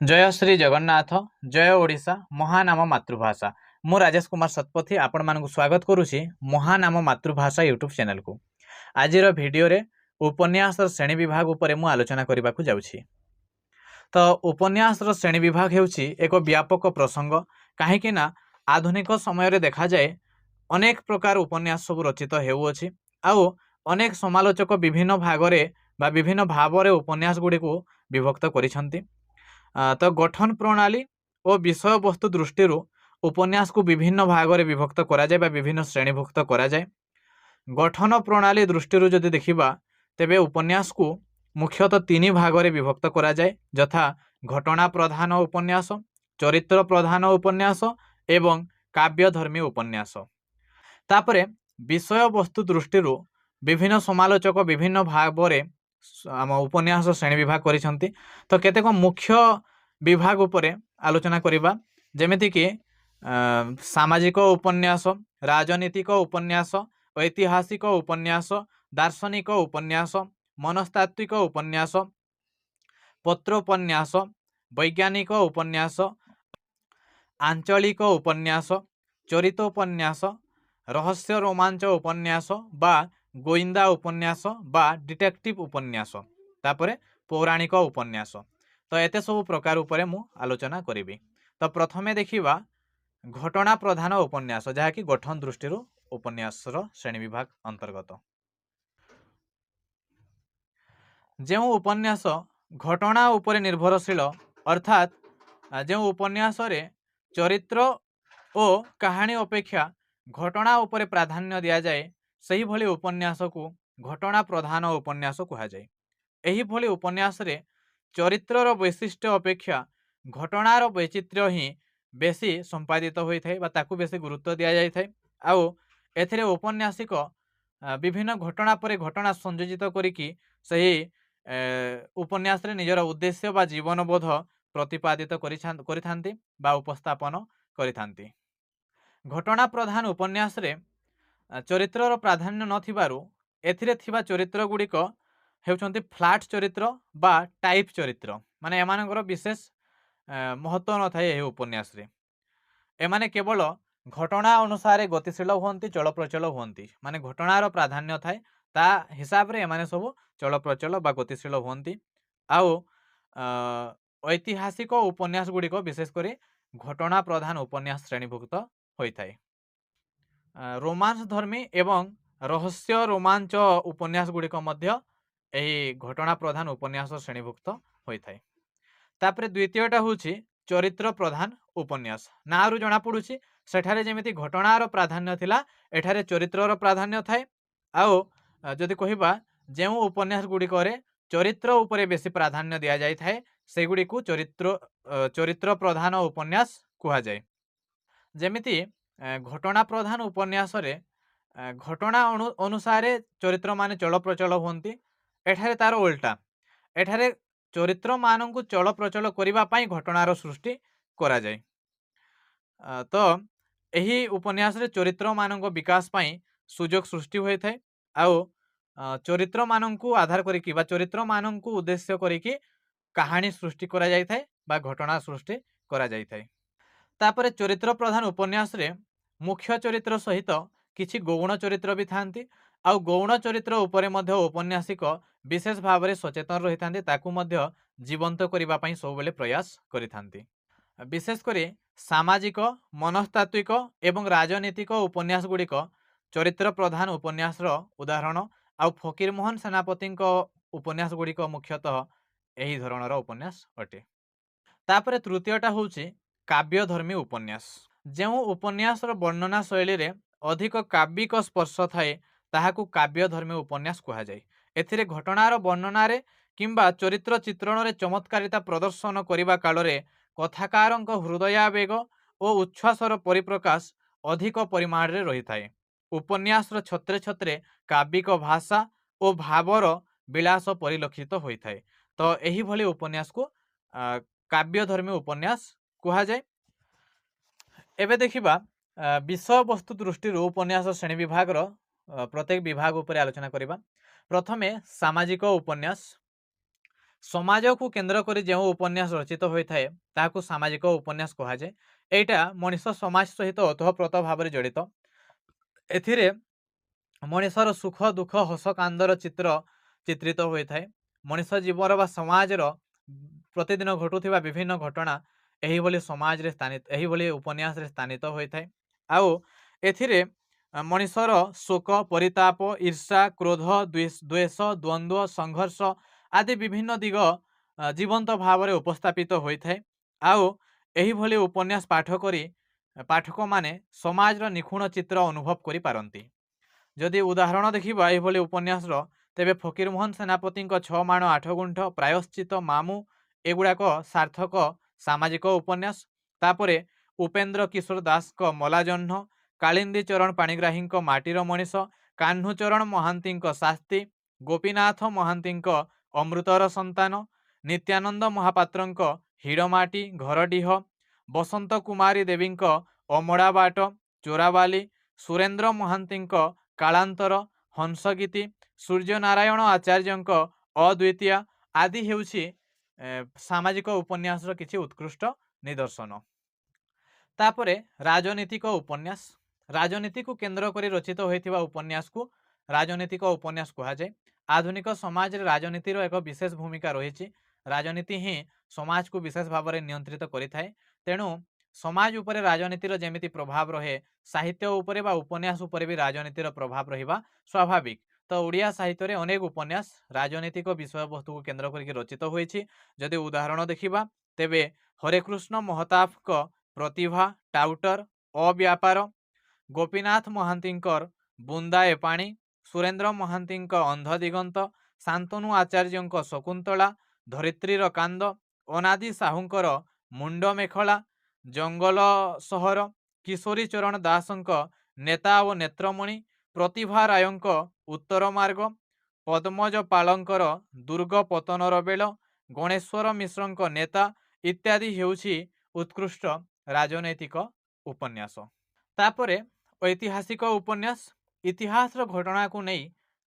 जय श्री जगन्नाथ जय ओडिशा महानाम मातृभाषा मु राजेश कुमार शतपथी आपण मानक स्वागत करुच्ची महानाम मातृभाषा यूट्यूब चैनल को। आज भिडियो रे उपन्यास श्रेणी विभाग उपरे मु आलोचना करने को जाउछि। तो उपन्यास श्रेणी विभाग हेउछि एक व्यापक प्रसंग कहीं ना आधुनिक समय रे देखा जाए अनेक प्रकार उपन्यास सब रचित हेउछि आउ अनेक समालोचक विभिन्न भागरे बा विभिन्न भाव रे उपन्यास गुडी को विभक्त करिसंती। तो गठन प्रणाली और विषय वस्तु दृष्टि उपन्यास को विभिन्न भाग में विभक्त करा जाए बा विभिन्न श्रेणीभुक्त करा जाए। गठन प्रणाली दृष्टि जदि देखिबा तेबे उपन्यास को मुख्यतः तीन भाग में विभक्त करा जाए यथा घटना प्रधान उपन्यास, चरित्र प्रधान उपन्यास एवं काव्यधर्मी उपन्यास। तापरे विषय वस्तु दृष्टि विभिन्न समालोचक विभिन्न भाव में आम उपन्यास श्रेणी विभाग करिसंती। तो केतेक मुख्य विभाग उपरे आलोचना करिबा जेमिति कि सामाजिक उपन्यास, राजनीतिक उपन्यास, ऐतिहासिक उपन्यास, दार्शनिक उपन्यास, मनस्तात्विक उपन्यास, पत्रोपन्यास, वैज्ञानिक उपन्यास, आंचलिक उपन्यास, चरितोपन्यास, रहस्य रोमांच उपन्यास बा गोइंदा उपन्यास बा डिटेक्टिव उपन्यास, तापरे पौराणिक उपन्यास। तो एते सब प्रकार उपरे मु आलोचना करिबी। तो प्रथमे देखिबा घटना प्रधान उपन्यास जहा कि गठन दृष्टि उपन्यास श्रेणी विभाग अंतर्गत। जो उपन्यास घटना उपरे निर्भरशील अर्थात जो उपन्यास रे चरित्र और कहानी अपेक्षा घटना उपरे प्राधान्य दिया जाए सही भली उपन्यास को घटना प्रधान उपन्यास कहा जाए। एही भली उपन्यास रे चरित्रर वैशिष्ट्य अपेक्षा घटनार वैचित्र्य ही बेसी संपादित होता है ताकू बेसी गुरुत्व दि जाए। आउ एथिरे उपन्यासिक विभिन्न घटना पर घटना संयोजित करिकी सही उपन्यास रे निजर उद्देश्य बा जीवनबोध प्रतिपादित करिथांती बा उपस्थापन करिथांती। घटना प्रधान उपन्यास रे चरित्रर प्राधान्य नथिबारु एथिरे थिबा चरित्र गुड़िक हेउचंती फ्लैट चरित्र बा टाइप चरित्र माने एमानकर विशेष महत्व न थाए एही उपन्यास रे। एमाने केवल घटना अनुसार गतिशील होती चलप्रचल होती माने घटनार प्राधान्य थाए ता हिसाब रे एमाने सब चलप्रचल बा गतिशील होती। आउ ऐतिहासिक उपन्यास गुड़िक विशेष करी घटना प्रधान उपन्यास श्रेणीभुक्त होता है। रोमांस धर्मी एवं रहस्य रोमांच उपन्यास गुड़िक मध्य एही घटना प्रधान उपन्यास श्रेणीभुक्त होता है। तापरे द्वितीयटा होछि चरित्र प्रधान उपन्यास। नारु जना पड़ुछि सेठारे जेमिति घटनार प्राधान्य थिला एठारे चरित्रर प्राधान्य थाए। आउ जदि कहिबा जेउ उपन्यास गुड़िकरे चरित्र उपरे बेसी प्राधान्य दिया जाय थाए सेगुड़ी को चरित्र प्रधान उपन्यास कहा जाए। जेमिति घटना प्रधान उपन्यास रे घटना अनुसारे चरित्र माने चल प्रचल होती एठारे तार उल्टा एठारे चरित्र मानू चल प्रचल करने घटनार सृष्टि करा जाए। तो यही उपन्यास रे चरित्र मानक विकास पाई सुजोग सृष्टि होता है। आउ चरित्र मानू आधार करिकी बा चरित्र मानू उद्देश्य करिकी कहानी सृष्टि करा जाय थाए बा घटना सृष्टि करा जाय थाए। तापरे चरित्र प्रधान उपन्यास रे मुख्य चरित्र सहित किछि गौण चरित्र भी थांती आउ गौण चरित्र उपरे मध्य उपन्यासिक विशेष भाव में सचेतन रही थांती ताकू मध्य जीवंत करिबा पई सब बेले प्रयास करिथांती। विशेष करी सामाजिक मनस्तात्विक एवं राजनीतिक उपन्यास गुड़िक चरित्र प्रधान उपन्यास उदाहरण आउ फकीरमोहन सेनापति उपन्यास गुड़िक मुख्यतः यही धरणर उपन्यास अटे। तापरे तृतीयटा होछि काव्यधर्मी उपन्यास। जो उपन्यास वर्णना शैली रे अधिक काव्यिक स्पर्श थाए ताहाकू काव्यधर्मी उपन्यास कहा जाए। एथिरे घटनार वर्णना रे किंबा चरित्र चित्रण रे चमत्कारिता प्रदर्शन करिबा काल रे कथाकारंक हृदयावेग और उच्छ्वासर परिप्रकाश अधिक परिमाण रे रही थाए। उपन्यास छत्रे छत्रे काव्यिक भाषा और भावर विलास परिलक्षित होता है। तो यही भली उपन्यास को काव्यधर्मी उपन्यास कहा जाए। एबे देखिबा विषय वस्तु दृष्टि उपन्यास श्रेणी विभाग प्रत्येक विभाग उपर आलोचना करिबा। प्रथमे सामाजिक उपन्यास। ସମାଜକୁ କେନ୍ଦ୍ର କରି ଯେଉଁ ଉପନ୍ୟାସ ରଚିତ ହୋଇଥାଏ ତାହାକୁ ସାମାଜିକ ଉପନ୍ୟାସ କୁହାଯାଏ। ଏଇଟା ମଣିଷ ସମାଜ ସହିତ ଓତଃପ୍ରୋତ ଭାବରେ ଜଡ଼ିତ। ଏଥିରେ ମଣିଷର ସୁଖ ଦୁଃଖ ହସ କାନ୍ଦର ଚିତ୍ରିତ ହୋଇଥାଏ। ମଣିଷ ଜୀବନ ବା ସମାଜର ପ୍ରତିଦିନ ଘଟୁଥିବା ବିଭିନ୍ନ ଘଟଣା ଏହିଭଳି ଉପନ୍ୟାସରେ ସ୍ଥାନିତ ହୋଇଥାଏ। ଆଉ ଏଥିରେ ମଣିଷର ଶୋକ ପରିତାପ ଈର୍ଷା କ୍ରୋଧ ଦ୍ୱେଷ ଦ୍ୱନ୍ଦ୍ୱ ସଂଘର୍ଷ ଆଦି ବିଭିନ୍ନ ଦିଗ ଜୀବନ୍ତ ଭାବରେ ଉପସ୍ଥାପିତ ହୋଇଥାଏ। ଆଉ ଏହିଭଳି ଉପନ୍ୟାସ ପାଠ କରି ପାଠକମାନେ ସମାଜର ନିଖୁଣ ଚିତ୍ର ଅନୁଭବ କରିପାରନ୍ତି। ଯଦି ଉଦାହରଣ ଦେଖିବା ଏହିଭଳି ଉପନ୍ୟାସର, ତେବେ ଫକୀରମୋହନ ସେନାପତିଙ୍କ 6 ମାଣ 8 ଗୁଣ୍ଠ, ପ୍ରାୟଶ୍ଚିତ, ମାମୁଁ ଏଗୁଡ଼ାକ ସାର୍ଥକ ସାମାଜିକ ଉପନ୍ୟାସ। ତାପରେ ଉପେନ୍ଦ୍ର କିଶୋର ଦାସଙ୍କ ମଲାଜହ୍ନ, କାଳିନ୍ଦୀ ଚରଣ ପାଣିଗ୍ରାହୀଙ୍କ ମାଟିର ମଣିଷ, କାହ୍ନୁଚରଣ ମହାନ୍ତିଙ୍କ ଶାସ୍ତି, ଗୋପୀନାଥ ମହାନ୍ତିଙ୍କ ଅମୃତର ସନ୍ତାନ, ନିତ୍ୟାନନ୍ଦ ମହାପାତ୍ରଙ୍କ ହିଡ଼ମାଟି ଘରଡିହ, ବସନ୍ତ କୁମାରୀ ଦେବୀଙ୍କ ଅମଡ଼ା ବାଟ, ଚୋରାବାଲି, ସୁରେନ୍ଦ୍ର ମହାନ୍ତିଙ୍କ କାଳାନ୍ତର, ହଂସଗୀତି, ସୂର୍ଯ୍ୟନାରାୟଣ ଆଚାର୍ଯ୍ୟଙ୍କ ଅଦ୍ୱିତୀୟା ଆଦି ହେଉଛି ସାମାଜିକ ଉପନ୍ୟାସର କିଛି ଉତ୍କୃଷ୍ଟ ନିଦର୍ଶନ। ତାପରେ ରାଜନୈତିକ ଉପନ୍ୟାସ। ରାଜନୀତିକୁ କେନ୍ଦ୍ର କରି ରଚିତ ହୋଇଥିବା ଉପନ୍ୟାସକୁ ରାଜନୈତିକ ଉପନ୍ୟାସ କୁହାଯାଏ। ଆଧୁନିକ ସମାଜରେ ରାଜନୀତିର ଏକ ବିଶେଷ ଭୂମିକା ରହିଛି। ରାଜନୀତି ହିଁ ସମାଜକୁ ବିଶେଷ ଭାବରେ ନିୟନ୍ତ୍ରିତ କରିଥାଏ। ତେଣୁ ସମାଜ ଉପରେ ରାଜନୀତିର ଯେମିତି ପ୍ରଭାବ ରହେ, ସାହିତ୍ୟ ଉପରେ ବା ଉପନ୍ୟାସ ଉପରେ ବି ରାଜନୀତିର ପ୍ରଭାବ ରହିବା ସ୍ୱାଭାବିକ। ତ ଓଡ଼ିଆ ସାହିତ୍ୟରେ ଅନେକ ଉପନ୍ୟାସ ରାଜନୈତିକ ବିଷୟବସ୍ତୁକୁ କେନ୍ଦ୍ର କରିକି ରଚିତ ହୋଇଛି। ଯଦି ଉଦାହରଣ ଦେଖିବା, ତେବେ ହରେକୃଷ୍ଣ ମହତାବଙ୍କ ପ୍ରତିଭା, ଟାଉଟର, ଅବ୍ୟାପାର, ଗୋପୀନାଥ ମହାନ୍ତିଙ୍କର ବୁନ୍ଦାଏ ପାଣି, ସୁରେନ୍ଦ୍ର ମହାନ୍ତିଙ୍କ ଅନ୍ଧ ଦିଗନ୍ତ, ଶାନ୍ତନୁ ଆଚାର୍ଯ୍ୟଙ୍କ ଶକୁନ୍ତଳା, ଧରିତ୍ରୀର କାନ୍ଦ, ଅନାଦି ସାହୁଙ୍କର ମୁଣ୍ଡ ମେଖଳା, ଜଙ୍ଗଲ ସହର, କିଶୋରୀ ଚରଣ ଦାସଙ୍କ ନେତା ଓ ନେତ୍ରମଣି, ପ୍ରତିଭା ରାୟଙ୍କ ଉତ୍ତର ମାର୍ଗ, ପଦ୍ମଜ ପାଳଙ୍କର ଦୁର୍ଗ ପତନର ବେଳ, ଗଣେଶ୍ୱର ମିଶ୍ରଙ୍କ ନେତା ଇତ୍ୟାଦି ହେଉଛି ଉତ୍କୃଷ୍ଟ ରାଜନୈତିକ ଉପନ୍ୟାସ। ତାପରେ ଐତିହାସିକ ଉପନ୍ୟାସ। ଇତିହାସର ଘଟଣାକୁ ନେଇ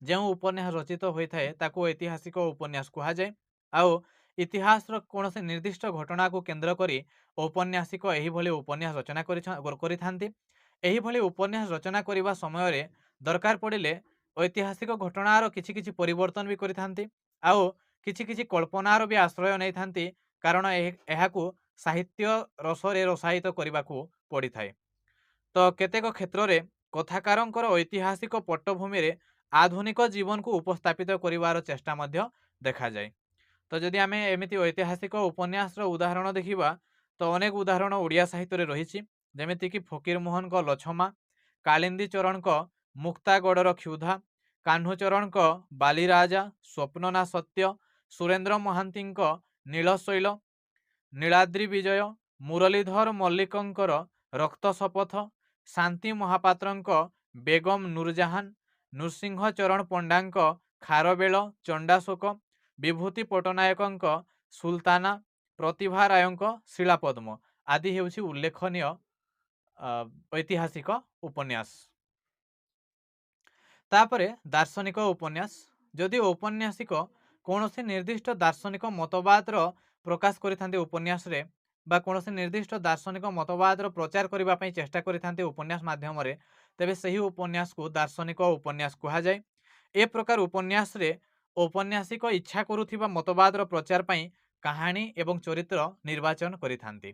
ଯେଉଁ ଉପନ୍ୟାସ ରଚିତ ହୋଇଥାଏ ତାକୁ ଐତିହାସିକ ଉପନ୍ୟାସ କୁହାଯାଏ। ଆଉ ଇତିହାସର କୌଣସି ନିର୍ଦ୍ଦିଷ୍ଟ ଘଟଣାକୁ କେନ୍ଦ୍ର କରି ଔପନ୍ୟାସିକ ଏହିଭଳି ଉପନ୍ୟାସ ରଚନା କରିଥାନ୍ତି। ଏହିଭଳି ଉପନ୍ୟାସ ରଚନା କରିବା ସମୟରେ ଦରକାର ପଡ଼ିଲେ ଐତିହାସିକ ଘଟଣାର କିଛି କିଛି ପରିବର୍ତ୍ତନ ବି କରିଥାନ୍ତି। ଆଉ କିଛି କିଛି କଳ୍ପନାର ବି ଆଶ୍ରୟ ନେଇଥାନ୍ତି, କାରଣ ଏହାକୁ ସାହିତ୍ୟ ରସରେ ରସାୟିତ କରିବାକୁ ପଡ଼ିଥାଏ। ତ କେତେକ କ୍ଷେତ୍ରରେ କଥାକାରଙ୍କର ଐତିହାସିକ ପଟ୍ଟଭୂମିରେ ଆଧୁନିକ ଜୀବନକୁ ଉପସ୍ଥାପିତ କରିବାର ଚେଷ୍ଟା ମଧ୍ୟ ଦେଖାଯାଏ। ତ ଯଦି ଆମେ ଏମିତି ଐତିହାସିକ ଉପନ୍ୟାସର ଉଦାହରଣ ଦେଖିବା, ତ ଅନେକ ଉଦାହରଣ ଓଡ଼ିଆ ସାହିତ୍ୟରେ ରହିଛି, ଯେମିତିକି ଫକୀରମୋହନଙ୍କ ଲଛମା, କାଳିନ୍ଦୀ ଚରଣଙ୍କ ମୁକ୍ତାଗଡ଼ର କ୍ଷୁଧା, କାହ୍ନୁଚରଣଙ୍କ ବାଲିରାଜା, ସ୍ୱପ୍ନନା ସତ୍ୟ, ସୁରେନ୍ଦ୍ର ମହାନ୍ତିଙ୍କ ନୀଳଶୈଳ, ନୀଳାଦ୍ରି ବିଜୟ, ମୁରଲୀଧର ମଲ୍ଲିକଙ୍କର ରକ୍ତ ଶପଥ, ଶାନ୍ତି ମହାପାତ୍ରଙ୍କ ବେଗମ ନୁରଜାହାନ, ନୃସିଂହ ଚରଣ ପଣ୍ଡାଙ୍କ ଖାରବେଳ ଚଣ୍ଡାଶୋକ, ବିଭୂତି ପଟ୍ଟନାୟକଙ୍କ ସୁଲତାନା, ପ୍ରତିଭା ରାୟଙ୍କ ଶିଳାପଦ୍ମ ଆଦି ହେଉଛି ଉଲ୍ଲେଖନୀୟ ଐତିହାସିକ ଉପନ୍ୟାସ। ତାପରେ ଦାର୍ଶନିକ ଉପନ୍ୟାସ। ଯଦି ଔପନ୍ୟାସିକ କୌଣସି ନିର୍ଦ୍ଦିଷ୍ଟ ଦାର୍ଶନିକ ମତବାଦର ପ୍ରକାଶ କରିଥାନ୍ତି ଉପନ୍ୟାସରେ, ବା କୌଣସି ନିର୍ଦ୍ଦିଷ୍ଟ ଦାର୍ଶନିକ ମତବାଦର ପ୍ରଚାର କରିବା ପାଇଁ ଚେଷ୍ଟା କରିଥାନ୍ତି ଉପନ୍ୟାସ ମାଧ୍ୟମରେ, ତେବେ ସେହି ଉପନ୍ୟାସକୁ ଦାର୍ଶନିକ ଉପନ୍ୟାସ କୁହାଯାଏ। ଏ ପ୍ରକାର ଉପନ୍ୟାସରେ ଔପନ୍ୟାସିକ ଇଚ୍ଛା କରୁଥିବା ମତବାଦର ପ୍ରଚାର ପାଇଁ କାହାଣୀ ଏବଂ ଚରିତ୍ର ନିର୍ବାଚନ କରିଥାନ୍ତି।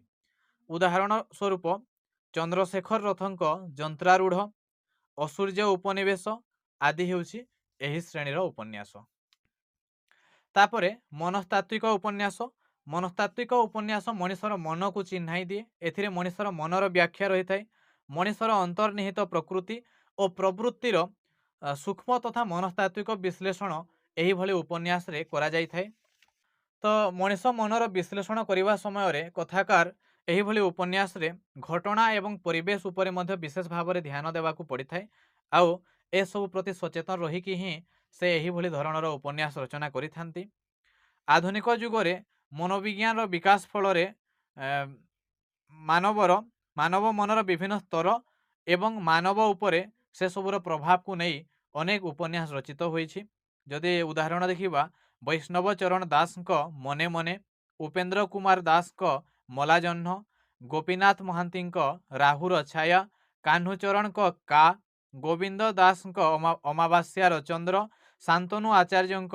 ଉଦାହରଣ ସ୍ୱରୂପ ଚନ୍ଦ୍ରଶେଖର ରଥଙ୍କ ଯନ୍ତ୍ରାରୂଢ଼, ଅସୂର୍ଯ୍ୟ ଉପନିବେଶ ଆଦି ହେଉଛି ଏହି ଶ୍ରେଣୀର ଉପନ୍ୟାସ। ତାପରେ ମନସ୍ତାତ୍ତ୍ୱିକ ଉପନ୍ୟାସ। ମନସ୍ତାତ୍ତ୍ୱିକ ଉପନ୍ୟାସ ମଣିଷର ମନକୁ ଚିହ୍ନାଇ ଦିଏ। ଏଥିରେ ମଣିଷର ମନର ବ୍ୟାଖ୍ୟା ରହିଥାଏ। ମଣିଷର ଅନ୍ତର୍ନିହିତ ପ୍ରକୃତି ଓ ପ୍ରବୃତ୍ତିର ସୂକ୍ଷ୍ମ ତଥା ମନସ୍ତାତ୍ତ୍ୱିକ ବିଶ୍ଳେଷଣ ଏହିଭଳି ଉପନ୍ୟାସରେ କରାଯାଇଥାଏ। ତ ମଣିଷ ମନର ବିଶ୍ଳେଷଣ କରିବା ସମୟରେ କଥାକାର ଏହିଭଳି ଉପନ୍ୟାସରେ ଘଟଣା ଏବଂ ପରିବେଶ ଉପରେ ମଧ୍ୟ ବିଶେଷ ଭାବରେ ଧ୍ୟାନ ଦେବାକୁ ପଡ଼ିଥାଏ। ଆଉ ଏସବୁ ପ୍ରତି ସଚେତନ ରହିକି ହିଁ ସେ ଏହିଭଳି ଧରଣର ଉପନ୍ୟାସ ରଚନା କରିଥାନ୍ତି। ଆଧୁନିକ ଯୁଗରେ ମନୋବିଜ୍ଞାନର ବିକାଶ ଫଳରେ ମାନବ ମନର ବିଭିନ୍ନ ସ୍ତର ଏବଂ ମାନବ ଉପରେ ସେସବୁର ପ୍ରଭାବକୁ ନେଇ ଅନେକ ଉପନ୍ୟାସ ରଚିତ ହୋଇଛି। ଯଦି ଉଦାହରଣ ଦେଖିବା, ବୈଷ୍ଣବ ଚରଣ ଦାସଙ୍କ ମନେ ମନେ, ଉପେନ୍ଦ୍ର କୁମାର ଦାସଙ୍କ ମଲାଜହ୍ନ, ଗୋପୀନାଥ ମହାନ୍ତିଙ୍କ ରାହୁର ଛାୟା, କାହ୍ନୁଚରଣଙ୍କ କା, ଗୋବିନ୍ଦ ଦାସଙ୍କ ଅମାବାସ୍ୟାର ଚନ୍ଦ୍ର, ଶାନ୍ତନୁ ଆଚାର୍ଯ୍ୟଙ୍କ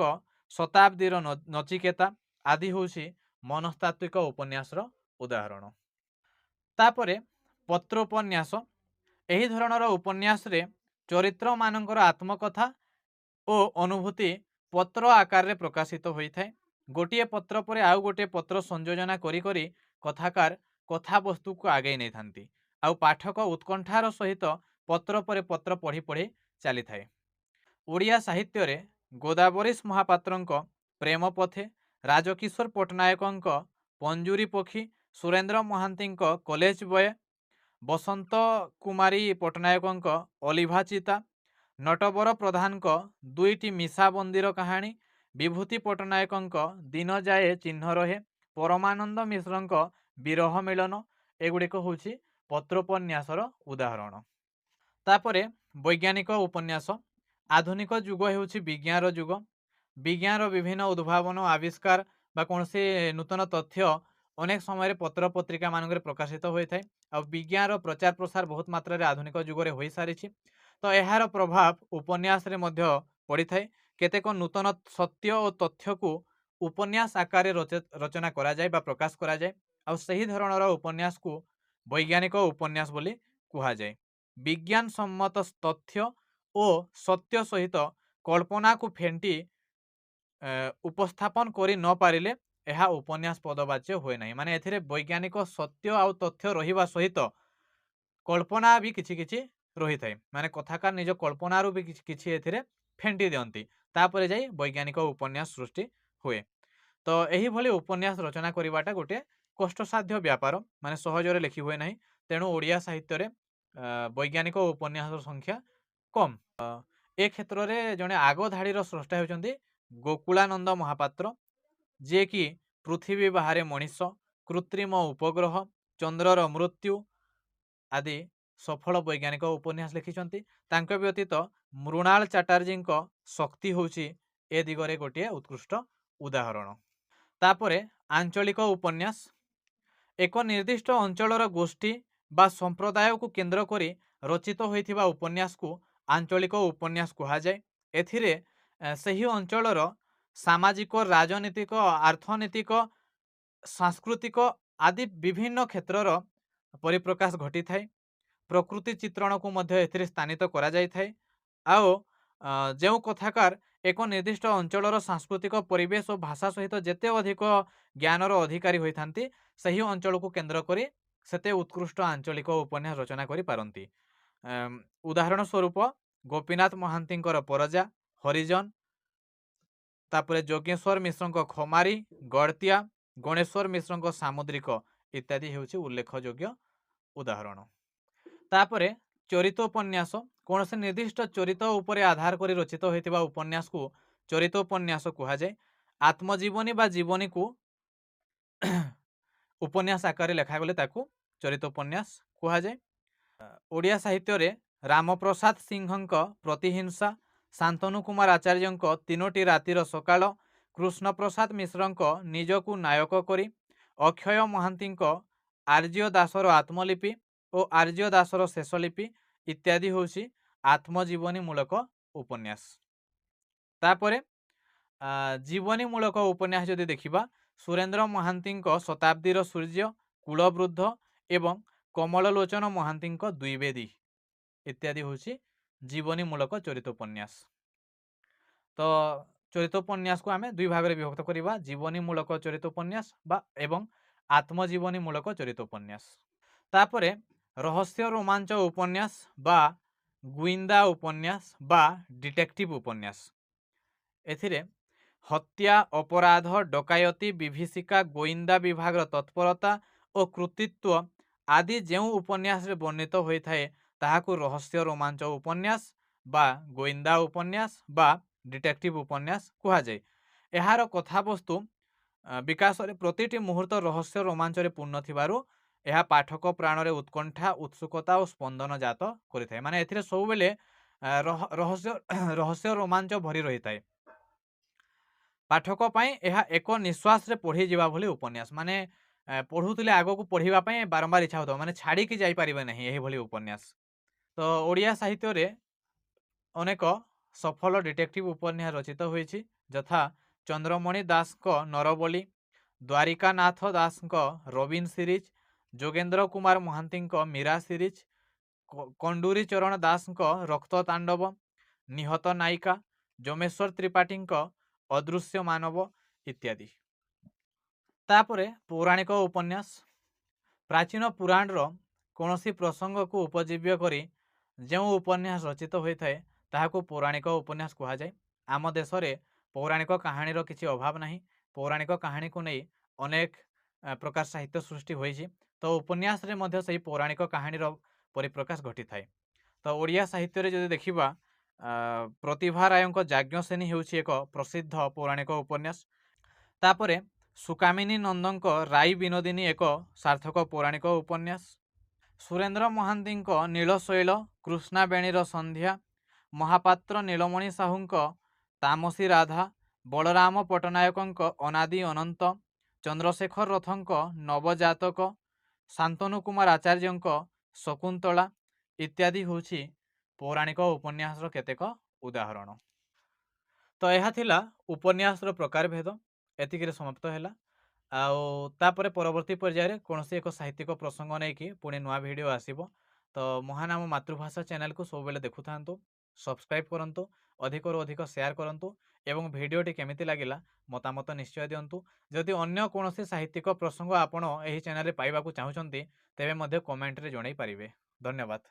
ଶତାବ୍ଦୀର ନଚିକେତା ଆଦି ହେଉଛି ମନସ୍ତାତ୍ତ୍ୱିକ ଉପନ୍ୟାସର ଉଦାହରଣ। ତାପରେ ପତ୍ରୋପନ୍ୟାସ, ଏହି ଧରଣର ଉପନ୍ୟାସରେ ଚରିତ୍ରମାନଙ୍କର ଆତ୍ମକଥା ଓ ଅନୁଭୂତି ପତ୍ର ଆକାରରେ ପ୍ରକାଶିତ ହୋଇଥାଏ। ଗୋଟିଏ ପତ୍ର ପରେ ଆଉ ଗୋଟିଏ ପତ୍ର ସଂଯୋଜନା କରି କରି କଥାକାର କଥାବସ୍ତୁକୁ ଆଗେଇ ନେଇଥାନ୍ତି, ଆଉ ପାଠକ ଉତ୍କଣ୍ଠାର ସହିତ ପତ୍ର ପରେ ପତ୍ର ପଢ଼ି ପଢ଼ି ଚାଲିଥାଏ। ଓଡ଼ିଆ ସାହିତ୍ୟରେ ଗୋଦାବରୀଶ ମହାପାତ୍ରଙ୍କ ପ୍ରେମ ପଥେ, ରାଜକିଶୋର ପଟ୍ଟନାୟକଙ୍କ ପଞ୍ଜୁରୀ ପକ୍ଷୀ, ସୁରେନ୍ଦ୍ର ମହାନ୍ତିଙ୍କ କଲେଜ ବୟ, ବସନ୍ତ କୁମାରୀ ପଟ୍ଟନାୟକଙ୍କ ଅଲିଭା ଚିତା, ନଟବର ପ୍ରଧାନଙ୍କ ଦୁଇଟି ମିଶାବନ୍ଦୀର କାହାଣୀ, ବିଭୂତି ପଟ୍ଟନାୟକଙ୍କ ଦିନ ଯାଏ ଚିହ୍ନ ରହେ, ପରମାନନ୍ଦ ମିଶ୍ରଙ୍କ ବିରହ ମିଳନ, ଏଗୁଡ଼ିକ ହେଉଛି ପତ୍ରୋପନ୍ୟାସର ଉଦାହରଣ। ତାପରେ ବୈଜ୍ଞାନିକ ଉପନ୍ୟାସ, ଆଧୁନିକ ଯୁଗ ହେଉଛି ବିଜ୍ଞାନର ଯୁଗ। ବିଜ୍ଞାନର ବିଭିନ୍ନ ଉଦ୍ଭାବନ, ଆବିଷ୍କାର ବା କୌଣସି ନୂତନ ତଥ୍ୟ ଅନେକ ସମୟରେ ପତ୍ର ପତ୍ରିକା ମାନଙ୍କରେ ପ୍ରକାଶିତ ହୋଇଥାଏ, ଆଉ ବିଜ୍ଞାନର ପ୍ରଚାର ପ୍ରସାର ବହୁତ ମାତ୍ରାରେ ଆଧୁନିକ ଯୁଗରେ ହୋଇସାରିଛି। ତ ଏହାର ପ୍ରଭାବ ଉପନ୍ୟାସରେ ମଧ୍ୟ ପଡ଼ିଥାଏ। କେତେକ ନୂତନ ସତ୍ୟ ଓ ତଥ୍ୟକୁ ଉପନ୍ୟାସ ଆକାରରେ ରଚନା କରାଯାଏ ବା ପ୍ରକାଶ କରାଯାଏ, ଆଉ ସେହି ଧରଣର ଉପନ୍ୟାସକୁ ବୈଜ୍ଞାନିକ ଉପନ୍ୟାସ ବୋଲି କୁହାଯାଏ। ବିଜ୍ଞାନ ସମ୍ମତ ତଥ୍ୟ ଓ ସତ୍ୟ ସହିତ କଳ୍ପନାକୁ ଫେଣ୍ଟି ଉପସ୍ଥାପନ କରି ନ ପାରିଲେ ଏହା ଉପନ୍ୟାସ ପଦବାଚ୍ୟ ହୁଏ ନାହିଁ। ମାନେ ଏଥିରେ ବୈଜ୍ଞାନିକ ସତ୍ୟ ଆଉ ତଥ୍ୟ ରହିବା ସହିତ କଳ୍ପନା ବି କିଛି କିଛି ରହିଥାଏ, ମାନେ କଥାକାର ନିଜ କଳ୍ପନାରୁ ବି କିଛି ଏଥିରେ ଫେଣ୍ଟି ଦିଅନ୍ତି, ତାପରେ ଯାଇ ବୈଜ୍ଞାନିକ ଉପନ୍ୟାସ ସୃଷ୍ଟି ହୁଏ। ତ ଏହିଭଳି ଉପନ୍ୟାସ ରଚନା କରିବାଟା ଗୋଟିଏ କଷ୍ଟସାଧ୍ୟ ବ୍ୟାପାର, ମାନେ ସହଜରେ ଲେଖି ହୁଏ ନାହିଁ। ତେଣୁ ଓଡ଼ିଆ ସାହିତ୍ୟରେ ବୈଜ୍ଞାନିକ ଉପନ୍ୟାସର ସଂଖ୍ୟା କମ୍। ଏ କ୍ଷେତ୍ରରେ ଜଣେ ଆଗ ଧାଡ଼ିର ସ୍ରଷ୍ଟା ହେଉଛନ୍ତି ଗୋକୁଳାନନ୍ଦ ମହାପାତ୍ର, ଯିଏକି ପୃଥିବୀ ବାହାରେ ମଣିଷ, କୃତ୍ରିମ ଉପଗ୍ରହ, ଚନ୍ଦ୍ରର ମୃତ୍ୟୁ ଆଦି ସଫଳ ବୈଜ୍ଞାନିକ ଉପନ୍ୟାସ ଲେଖିଛନ୍ତି। ତାଙ୍କ ବ୍ୟତୀତ ମୃଣାଳ ଚାଟାର୍ଜୀଙ୍କ ଶକ୍ତି ହେଉଛି ଏ ଦିଗରେ ଗୋଟିଏ ଉତ୍କୃଷ୍ଟ ଉଦାହରଣ। ତାପରେ ଆଞ୍ଚଳିକ ଉପନ୍ୟାସ, ଏକ ନିର୍ଦ୍ଦିଷ୍ଟ ଅଞ୍ଚଳର ଗୋଷ୍ଠୀ ବା ସମ୍ପ୍ରଦାୟକୁ କେନ୍ଦ୍ର କରି ରଚିତ ହୋଇଥିବା ଉପନ୍ୟାସକୁ ଆଞ୍ଚଳିକ ଉପନ୍ୟାସ କୁହାଯାଏ। ଏଥିରେ ସେହି ଅଞ୍ଚଳର ସାମାଜିକ, ରାଜନୈତିକ, ଅର୍ଥନୈତିକ, ସାଂସ୍କୃତିକ ଆଦି ବିଭିନ୍ନ କ୍ଷେତ୍ରର ପରିପ୍ରକାଶ ଘଟିଥାଏ। ପ୍ରକୃତି ଚିତ୍ରଣକୁ ମଧ୍ୟ ଏଥିରେ ସ୍ଥାନିତ କରାଯାଇଥାଏ। ଆଉ ଯେଉଁ କଥାକାର ଏକ ନିର୍ଦ୍ଦିଷ୍ଟ ଅଞ୍ଚଳର ସାଂସ୍କୃତିକ ପରିବେଶ ଓ ଭାଷା ସହିତ ଯେତେ ଅଧିକ ଜ୍ଞାନର ଅଧିକାରୀ ହୋଇଥାନ୍ତି, ସେହି ଅଞ୍ଚଳକୁ କେନ୍ଦ୍ର କରି ସେତେ ଉତ୍କୃଷ୍ଟ ଆଞ୍ଚଳିକ ଉପନ୍ୟାସ ରଚନା କରିପାରନ୍ତି। ଉଦାହରଣ ସ୍ୱରୂପ ଗୋପୀନାଥ ମହାନ୍ତିଙ୍କର ପରଜା, ହରିଜନ, ତାପରେ ଯୋଗେଶ୍ୱର ମିଶ୍ରଙ୍କ ଖମାରୀ, ଗଡ଼ତିଆ, ଗଣେଶ୍ୱର ମିଶ୍ରଙ୍କ ସାମୁଦ୍ରିକ ଇତ୍ୟାଦି ହେଉଛି ଉଲ୍ଲେଖଯୋଗ୍ୟ ଉଦାହରଣ। ତାପରେ ଚରିତୋପନ୍ୟାସ, କୌଣସି ନିର୍ଦ୍ଦିଷ୍ଟ ଚରିତ ଉପରେ ଆଧାର କରି ରଚିତ ହୋଇଥିବା ଉପନ୍ୟାସକୁ ଚରିତୋପନ୍ୟାସ କୁହାଯାଏ। ଆତ୍ମଜୀବନୀ ବା ଜୀବନୀକୁ ଉପନ୍ୟାସ ଆକାରରେ ଲେଖାଗଲେ ତାକୁ ଚରିତୋପନ୍ୟାସ କୁହାଯାଏ। ଓଡ଼ିଆ ସାହିତ୍ୟରେ ରାମପ୍ରସାଦ ସିଂହଙ୍କ ପ୍ରତିହିଂସା, ଶାନ୍ତନୁ କୁମାର ଆଚାର୍ଯ୍ୟଙ୍କ ତିନୋଟି ରାତିର ସକାଳ, କୃଷ୍ଣପ୍ରସାଦ ମିଶ୍ରଙ୍କ ନିଜକୁ ନାୟକ କରି, ଅକ୍ଷୟ ମହାନ୍ତିଙ୍କ ଆର୍ଯ୍ୟ ଦାସର ଆତ୍ମଲିପି ଓ ଆର୍ଯ୍ୟ ଦାସର ଶେଷଲିପି ଇତ୍ୟାଦି ହେଉଛି ଆତ୍ମଜୀବନୀମୂଳକ ଉପନ୍ୟାସ। ତାପରେ ଜୀବନୀମୂଳକ ଉପନ୍ୟାସ ଯଦି ଦେଖିବା, ସୁରେନ୍ଦ୍ର ମହାନ୍ତିଙ୍କ ଶତାବ୍ଦୀର ସୂର୍ଯ୍ୟ, କୁଳବୃଦ୍ଧ ଏବଂ କମଳଲୋଚନ ମହାନ୍ତିଙ୍କ ଦ୍ୱିବେଦୀ ଇତ୍ୟାଦି ହେଉଛି ଜୀବନୀମୂଳକ ଚରିତୋପନ୍ୟାସ। ତ ଚରିତୋପନ୍ୟାସକୁ ଆମେ ଦୁଇ ଭାଗରେ ବିଭକ୍ତ କରିବା, ଜୀବନୀମୂଳକ ଚରିତୋପନ୍ୟାସ ବା ଏବଂ ଆତ୍ମଜୀବନୀମୂଳକ ଚରିତୋପନ୍ୟାସ। ତାପରେ ରହସ୍ୟ ରୋମାଞ୍ଚ ଉପନ୍ୟାସ ବା ଗୁଇନ୍ଦା ଉପନ୍ୟାସ ବା ଡିଟେକ୍ଟିଭ ଉପନ୍ୟାସ। ଏଥିରେ ହତ୍ୟା, ଅପରାଧ, ଡକାୟତି, ବିଭୀଷିକା, ଗୋଇନ୍ଦା ବିଭାଗର ତତ୍ପରତା ଓ କୃତିତ୍ୱ ଆଦି ଯେଉଁ ଉପନ୍ୟାସରେ ବର୍ଣ୍ଣିତ ହୋଇଥାଏ ତାହାକୁ ରହସ୍ୟ ରୋମାଞ୍ଚ ଉପନ୍ୟାସ ବା ଗୋଇନ୍ଦା ଉପନ୍ୟାସ ବା ଡିଟେକ୍ଟିଭ ଉପନ୍ୟାସ କୁହାଯାଏ। ଏହାର କଥାବସ୍ତୁ ବିକାଶରେ ପ୍ରତିଟି ମୁହୂର୍ତ୍ତ ରହସ୍ୟ ରୋମାଞ୍ଚରେ ପୂର୍ଣ୍ଣ ଥିବାରୁ ଏହା ପାଠକ ପ୍ରାଣରେ ଉତ୍କଣ୍ଠା, ଉତ୍ସୁକତା ଓ ସ୍ପନ୍ଦନ ଜାତ କରିଥାଏ। ମାନେ ଏଥିରେ ସବୁବେଳେ ରହସ୍ୟ ରୋମାଞ୍ଚ ଭରି ରହିଥାଏ। ପାଠକ ପାଇଁ ଏହା ଏକ ନିଶ୍ୱାସରେ ପଢ଼ିଯିବା ଭଳି ଉପନ୍ୟାସ। ମାନେ ପଢ଼ୁଥିଲେ ଆଗକୁ ପଢ଼ିବା ପାଇଁ ବାରମ୍ବାର ଇଚ୍ଛା ହେଉଥିବ, ମାନେ ଛାଡ଼ିକି ଯାଇପାରିବେ ନାହିଁ ଏହିଭଳି ଉପନ୍ୟାସ। ତ ଓଡ଼ିଆ ସାହିତ୍ୟରେ ଅନେକ ସଫଳ ଡିଟେକ୍ଟିଭ ଉପନ୍ୟାସ ରଚିତ ହୋଇଛି, ଯଥା ଚନ୍ଦ୍ରମଣି ଦାସଙ୍କ ନରବଲି, ଦ୍ୱାରିକାନାଥ ଦାସଙ୍କ ରବିନ ସିରିଜ, ଯୋଗେନ୍ଦ୍ର କୁମାର ମହାନ୍ତିଙ୍କ ମୀରା ସିରିଜ, କଣ୍ଡୁରୀ ଚରଣ ଦାସଙ୍କ ରକ୍ତ ତାଣ୍ଡବ, ନିହତ ନାୟିକା, ଯମେଶ୍ୱର ତ୍ରିପାଠୀଙ୍କ ଅଦୃଶ୍ୟ ମାନବ ଇତ୍ୟାଦି। ତାପରେ ପୌରାଣିକ ଉପନ୍ୟାସ। ପ୍ରାଚୀନ ପୁରାଣର କୌଣସି ପ୍ରସଙ୍ଗକୁ ଉପଜୀବ୍ୟ କରି ଯେଉଁ ଉପନ୍ୟାସ ରଚିତ ହୋଇଥାଏ ତାହାକୁ ପୌରାଣିକ ଉପନ୍ୟାସ କୁହାଯାଏ। ଆମ ଦେଶରେ ପୌରାଣିକ କାହାଣୀର କିଛି ଅଭାବ ନାହିଁ। ପୌରାଣିକ କାହାଣୀକୁ ନେଇ ଅନେକ ପ୍ରକାର ସାହିତ୍ୟ ସୃଷ୍ଟି ହୋଇଛି। ତ ଉପନ୍ୟାସରେ ମଧ୍ୟ ସେହି ପୌରାଣିକ କାହାଣୀର ପରିପ୍ରକାଶ ଘଟିଥାଏ। ତ ଓଡ଼ିଆ ସାହିତ୍ୟରେ ଯଦି ଦେଖିବା, ପ୍ରତିଭା ରାୟଙ୍କ ଯାଜ୍ଞସେନୀ ହେଉଛି ଏକ ପ୍ରସିଦ୍ଧ ପୌରାଣିକ ଉପନ୍ୟାସ। ତାପରେ ସୁକାମିନୀ ନନ୍ଦଙ୍କ ରାଇ ବିନୋଦିନୀ ଏକ ସାର୍ଥକ ପୌରାଣିକ ଉପନ୍ୟାସ। ସୁରେନ୍ଦ୍ର ମହାନ୍ତିଙ୍କ ନୀଳଶୈଳ, କୃଷ୍ଣାବେଣୀର ସନ୍ଧ୍ୟା, ମହାପାତ୍ର ନୀଳମଣି ସାହୁଙ୍କ ତାମସୀ ରାଧା, ବଳରାମ ପଟ୍ଟନାୟକଙ୍କ ଅନାଦି ଅନନ୍ତ, ଚନ୍ଦ୍ରଶେଖର ରଥଙ୍କ ନବଜାତକ, ଶାନ୍ତନୁ କୁମାର ଆଚାର୍ଯ୍ୟଙ୍କ ଶକୁନ୍ତଳା ଇତ୍ୟାଦି ହେଉଛି ପୌରାଣିକ ଉପନ୍ୟାସର କେତେକ ଉଦାହରଣ। ତ ଏହା ଥିଲା ଉପନ୍ୟାସର ପ୍ରକାରଭେଦ। ଏତିକିରେ ସମାପ୍ତ ହେଲା। ଆଉ ତାପରେ ପରବର୍ତ୍ତୀ ପର୍ଯ୍ୟାୟରେ କୌଣସି ଏକ ସାହିତ୍ୟିକ ପ୍ରସଙ୍ଗ ନେଇକି ପୁଣି ନୂଆ ଭିଡ଼ିଓ ଆସିବ। ତ ମହାନ ଆମ ମାତୃଭାଷା ଚ୍ୟାନେଲକୁ ସବୁବେଳେ ଦେଖୁଥାନ୍ତୁ, ସବସ୍କ୍ରାଇବ୍ କରନ୍ତୁ, ଅଧିକରୁ ଅଧିକ ସେୟାର କରନ୍ତୁ ଏବଂ ଭିଡ଼ିଓଟି କେମିତି ଲାଗିଲା ମତାମତ ନିଶ୍ଚୟ ଦିଅନ୍ତୁ। ଯଦି ଅନ୍ୟ କୌଣସି ସାହିତ୍ୟିକ ପ୍ରସଙ୍ଗ ଆପଣ ଏହି ଚ୍ୟାନେଲରେ ପାଇବାକୁ ଚାହୁଁଛନ୍ତି ତେବେ ମଧ୍ୟ କମେଣ୍ଟରେ ଜଣାଇ ପାରିବେ। ଧନ୍ୟବାଦ।